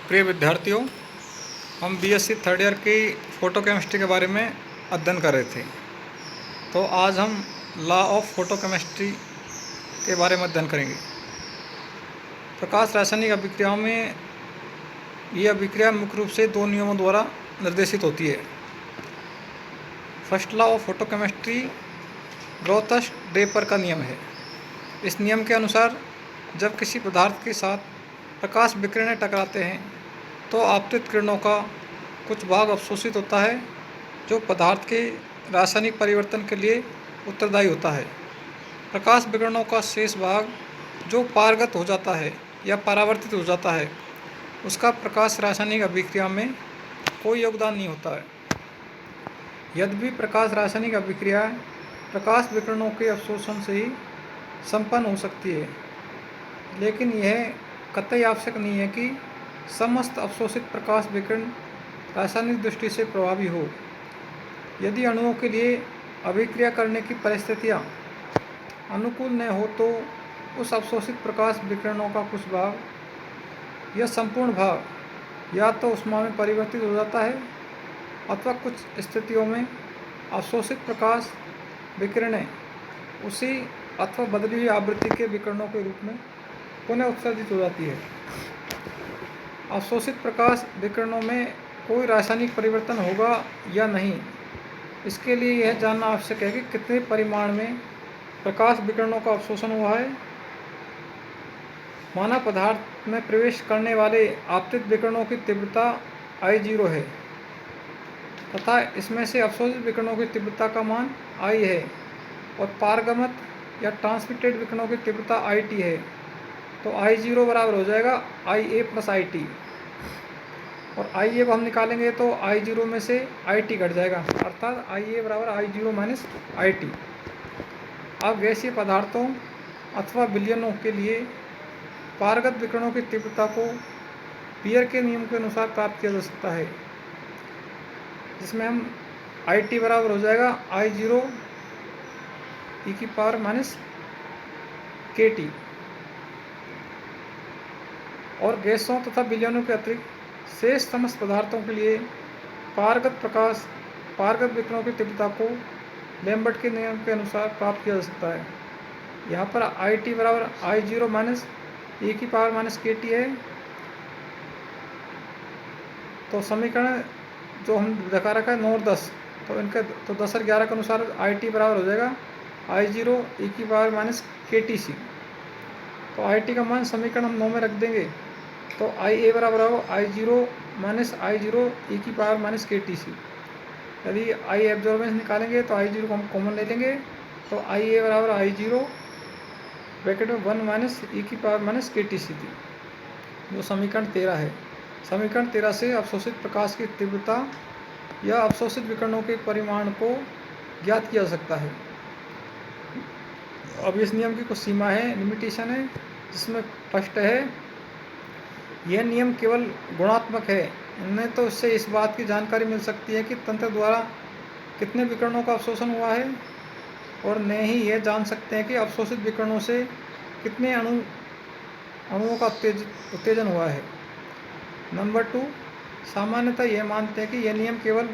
प्रिय विद्यार्थियों, हम बीएससी थर्ड ईयर की फ़ोटो केमिस्ट्री के बारे में अध्ययन कर रहे थे। तो आज हम लॉ ऑफ फोटो केमिस्ट्री के बारे में अध्ययन करेंगे। प्रकाश रासायनिक अभिक्रियाओं में ये अभिक्रिया मुख्य रूप से दो नियमों द्वारा निर्देशित होती है। First law of photo chemistry Grotthuss Draper का नियम है। इस नियम के अनुसार जब किसी पदार्थ के साथ प्रकाश विकिरण टकराते हैं तो आपतित किरणों का कुछ भाग अवशोषित होता है जो पदार्थ के रासायनिक परिवर्तन के लिए उत्तरदायी होता है। प्रकाश विकिरणों का शेष भाग जो पारगत हो जाता है या परावर्तित हो जाता है उसका प्रकाश रासायनिक अभिक्रिया में कोई योगदान नहीं होता है। यद्यपि प्रकाश रासायनिक अभिक्रिया प्रकाश विकिरणों के अवशोषण से ही संपन्न हो सकती है, लेकिन यह कतई आवश्यक नहीं है कि समस्त अवशोषित प्रकाश विकिरण रासायनिक दृष्टि से प्रभावी हो। यदि अणुओं के लिए अभिक्रिया करने की परिस्थितियां अनुकूल न हो तो उस अवशोषित प्रकाश विकिरणों का कुछ भाग या संपूर्ण भाग या तो ऊष्मा में परिवर्तित हो जाता है अथवा कुछ स्थितियों में अवशोषित प्रकाश विकिरणें उसी अथवा बदली हुई आवृत्ति के विकिरणों के रूप में पुनः उत्सर्जित हो जाती है। अवशोषित प्रकाश विकिरणों में कोई रासायनिक परिवर्तन होगा या नहीं, इसके लिए यह जानना आवश्यक है कि कितने परिमाण में प्रकाश विकिरणों का अवशोषण हुआ है। माना पदार्थ में प्रवेश करने वाले आपतित विकिरणों की तीव्रता I0 है तथा इसमें से अवशोषित विकिरणों की तीव्रता का मान I है और पारगमन या ट्रांसमिटेड विकिरणों की तीव्रता IT है, तो I0 बराबर हो जाएगा IA प्लस IT और IA को हम निकालेंगे तो I0 में से IT घट जाएगा, अर्थात IA बराबर I0 माइनस IT। अब गैसीय पदार्थों अथवा विलयनों के लिए पारगत विकिरणों की तीव्रता को पियर के नियम के अनुसार प्राप्त किया जा सकता है, जिसमें हम IT बराबर हो जाएगा I0 e की पावर माइनस KT। और गैसों तथा विलयनों के अतिरिक्त शेष समस्त पदार्थों के लिए पारगत विकिरणों की तीव्रता को लैम्बर्ट के नियम के अनुसार प्राप्त किया जा सकता है। यहाँ पर IT बराबर I0 माइनस e की पावर माइनस KT है, तो समीकरण जो हम दिखा रखा है 9 और 10, तो इनके तो 10 और 11 के अनुसार IT बराबर हो जाएगा I0 e की पावर माइनस KTC। तो IT का मान समीकरण हम 9 में रख देंगे तो IA बराबर हो I0 माइनस I0 e की पावर माइनस KTC। यदि I एब्जॉर्बेंस निकालेंगे तो I0 को हम कॉमन ले लेंगे तो IA बराबर I0 ब्रैकेट में 1 माइनस e की पावर माइनस KTC थी, जो समीकरण 13 है। समीकरण 13 से अवशोषित प्रकाश की तीव्रता या अवशोषित विकिरणों के परिमाण को ज्ञात किया जा सकता है। अब इस नियम की कुछ सीमा है, लिमिटेशन है, जिसमें फर्स्ट है यह नियम केवल गुणात्मक है। इनमें तो इससे इस बात की जानकारी मिल सकती है कि तंत्र द्वारा कितने विकिरणों का अवशोषण हुआ है और न ही यह जान सकते हैं कि अवशोषित विकिरणों से कितने अणुओं का उत्तेजन हुआ है। नंबर 2, सामान्यतः यह मानते हैं कि यह नियम केवल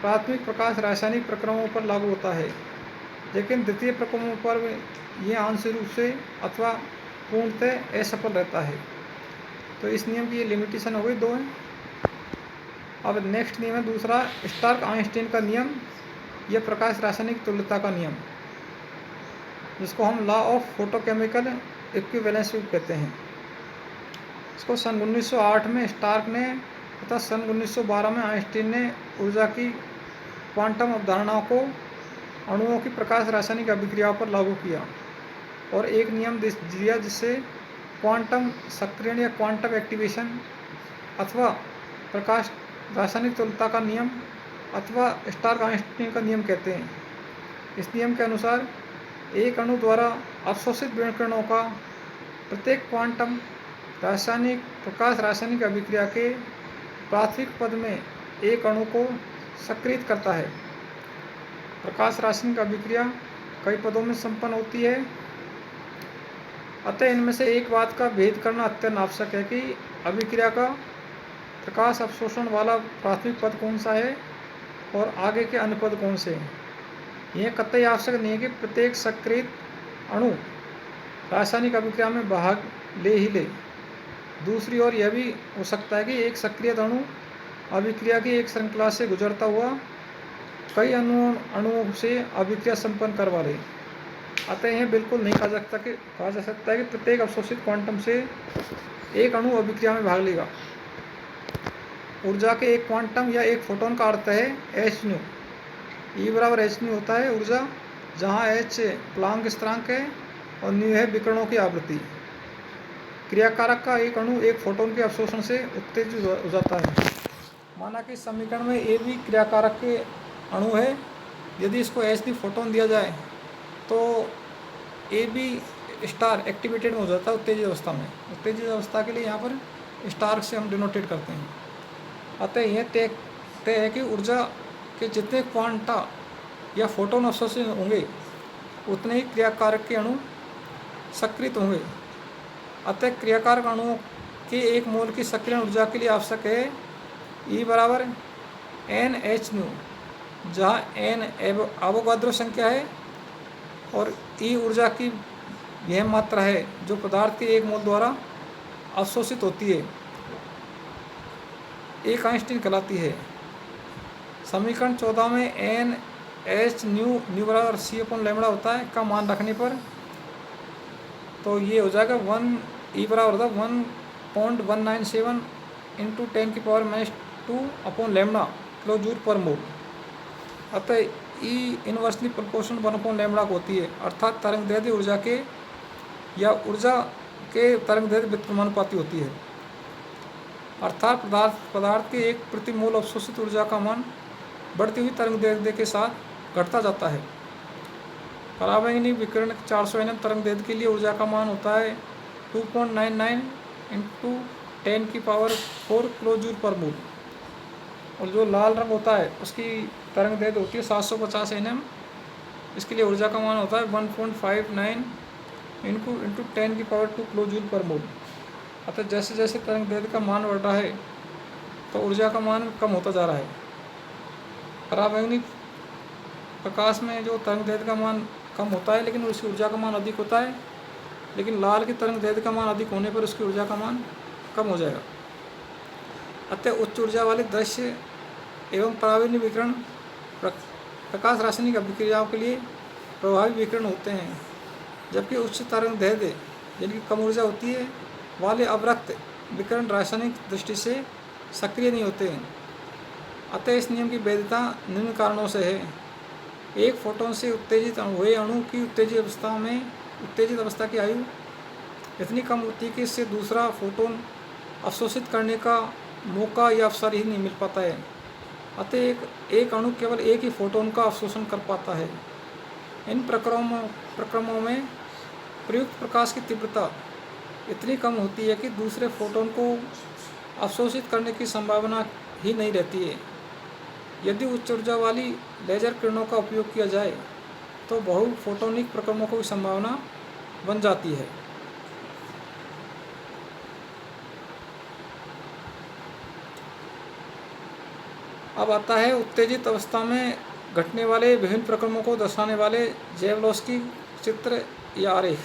प्राथमिक प्रकाश रासायनिक प्रक्रमों पर लागू होता है, लेकिन द्वितीय प्रक्रमों पर यह आंशिक रूप से अथवा पूर्णतः असफल रहता है। तो इस नियम की ये लिमिटेशन हो गई 2 है। अब नेक्स्ट नियम है दूसरा, स्टार्क आइंस्टीन का नियम यह प्रकाश रासायनिक तुल्यता का नियम, जिसको हम लॉ ऑफ फोटोकेमिकल इक्विवेलेंस कहते हैं। इसको सन 1908 में स्टार्क ने तथा सन 1912 में आइंस्टीन ने ऊर्जा की क्वांटम अवधारणाओं को अणुओं की प्रकाश रासायनिक अभिक्रियाओं पर लागू किया और एक नियम दिया जिससे क्वांटम सक्रियण या क्वांटम एक्टिवेशन अथवा प्रकाश रासायनिक तुल्यता का नियम अथवा स्टार्क आइंस्टीन का नियम कहते हैं। इस नियम के अनुसार एक अणु द्वारा अवशोषित विकिरणों का प्रत्येक क्वांटम प्रकाश रासायनिक अभिक्रिया के प्राथमिक पद में एक अणु को सक्रिय करता है। प्रकाश रासायनिक अभिक्रिया कई पदों में संपन्न होती है, अतः इनमें से एक बात का भेद करना अत्यंत आवश्यक है कि अभिक्रिया का प्रकाश अवशोषण वाला प्राथमिक पद कौन सा है और आगे के अन्य पद कौन से हैं। यह कतई आवश्यक नहीं है कि प्रत्येक सक्रिय अणु रासायनिक अभिक्रिया में भाग ले ही ले। दूसरी ओर यह भी हो सकता है कि एक सक्रिय अणु अभिक्रिया की एक श्रृंखला से गुजरता हुआ कई अणुओं से अभिक्रिया संपन्न करवा ले। अतः यह बिल्कुल नहीं कहा जा सकता है कि प्रत्येक अवशोषित क्वांटम से एक अणु अभिक्रिया में भाग लेगा। ऊर्जा के एक क्वांटम या एक फोटोन का अर्थ है एच न्यू। ई बराबर एच न्यू होता है ऊर्जा, जहाँ एच प्लांक स्थिरांक है और न्यू है विकिरणों की आवृत्ति। क्रियाकारक का एक अणु एक फोटोन के अवशोषण से उत्तेजित हो जाता है। माना कि समीकरण में ए भी क्रियाकारक के अणु है, यदि इसको एच डी फोटोन दिया जाए तो ए बी स्टार एक्टिवेटेड हो जाता है उत्तेजित अवस्था में। उत्तेजित अवस्था के लिए यहाँ पर स्टार से हम डिनोटेट करते हैं। अतः यह तय है कि ऊर्जा के जितने क्वांटा या फोटोन अवशोषित होंगे उतने ही क्रियाकारक के अणु सक्रिय होंगे। अतः क्रियाकारक अणुओं के एक मोल की सक्रियण ऊर्जा के लिए आवश्यक है ई बराबर एन एच न्यू, जहाँ एन एवोगाद्रो संख्या है और ई ऊर्जा की यह मात्रा है जो पदार्थ के एक मोल द्वारा अवशोषित होती है, एक आइंस्टीन कहलाती है। समीकरण 14 में एन एच न्यू बराबर सी अपॉन लैम्बडा होता है का मान रखने पर तो ये हो जाएगा 1 ई बराबर होता है 1.197 into 10⁻⁻² upon lambda kilo joule पर मोल। अतः E inversely proportional 1 upon lambda होती है, अर्थात तरंगदैर्घ्य ऊर्जा के या ऊर्जा के तरंगदैर्घ्य व्युत्क्रमानुपाती होती है। अर्थात पदार्थ के एक प्रति मोल अवशोषित ऊर्जा का मान बढ़ती हुई तरंगदैर्घ्य के साथ घटता जाता है। परावैंगनी विकिरण 400 nm तरंगदैर्घ्य के लिए ऊर्जा का मान होता है 2.99 इंटू 10⁴ किलो जूल पर मोल, और जो लाल रंग होता है उसकी तरंगदैर्घ्य होती है 750 nm। इसके लिए ऊर्जा का मान होता है 1.59 इंटू 10⁻² किलो जूल पर मोल। अतः जैसे जैसे तरंगदैर्घ्य का मान बढ़ रहा है तो ऊर्जा का मान कम होता जा रहा है। परावैंगनी प्रकाश में जो तरंगदैर्घ्य का मान कम होता है लेकिन उसकी ऊर्जा का मान अधिक होता है, लेकिन लाल की तरंगदैर्घ्य का मान अधिक होने पर उसकी ऊर्जा का मान कम हो जाएगा। अतः उच्च ऊर्जा वाले दृश्य एवं परावैंगनी विकिरण प्रकाश रासायनिक अभिक्रियाओं के लिए प्रभावी विकिरण होते हैं, जबकि उच्च तरंगदैर्घ्य जिनकी कम ऊर्जा होती है वाले अवरक्त विकिरण रासायनिक दृष्टि से सक्रिय नहीं होते हैं। अतः इस नियम की वैधता निम्न कारणों से है। एक फोटोन से उत्तेजित हुए अणु की उत्तेजित अवस्था की आयु इतनी कम होती है कि इससे दूसरा फोटोन अवशोषित करने का मौका या अवसर ही नहीं मिल पाता है। अतः एक अणु केवल एक ही फोटोन का अवशोषण कर पाता है। इन प्रक्रमों में प्रयुक्त प्रकाश की तीव्रता इतनी कम होती है कि दूसरे फोटोन को अवशोषित करने की संभावना ही नहीं रहती है। यदि उच्च ऊर्जा वाली लेजर किरणों का उपयोग किया जाए तो बहु फोटोनिक प्रक्रमों की संभावना बन जाती है। अब आता है उत्तेजित अवस्था में घटने वाले विभिन्न प्रक्रमों को दर्शाने वाले ज़ेवलोस्की चित्र या आरेख।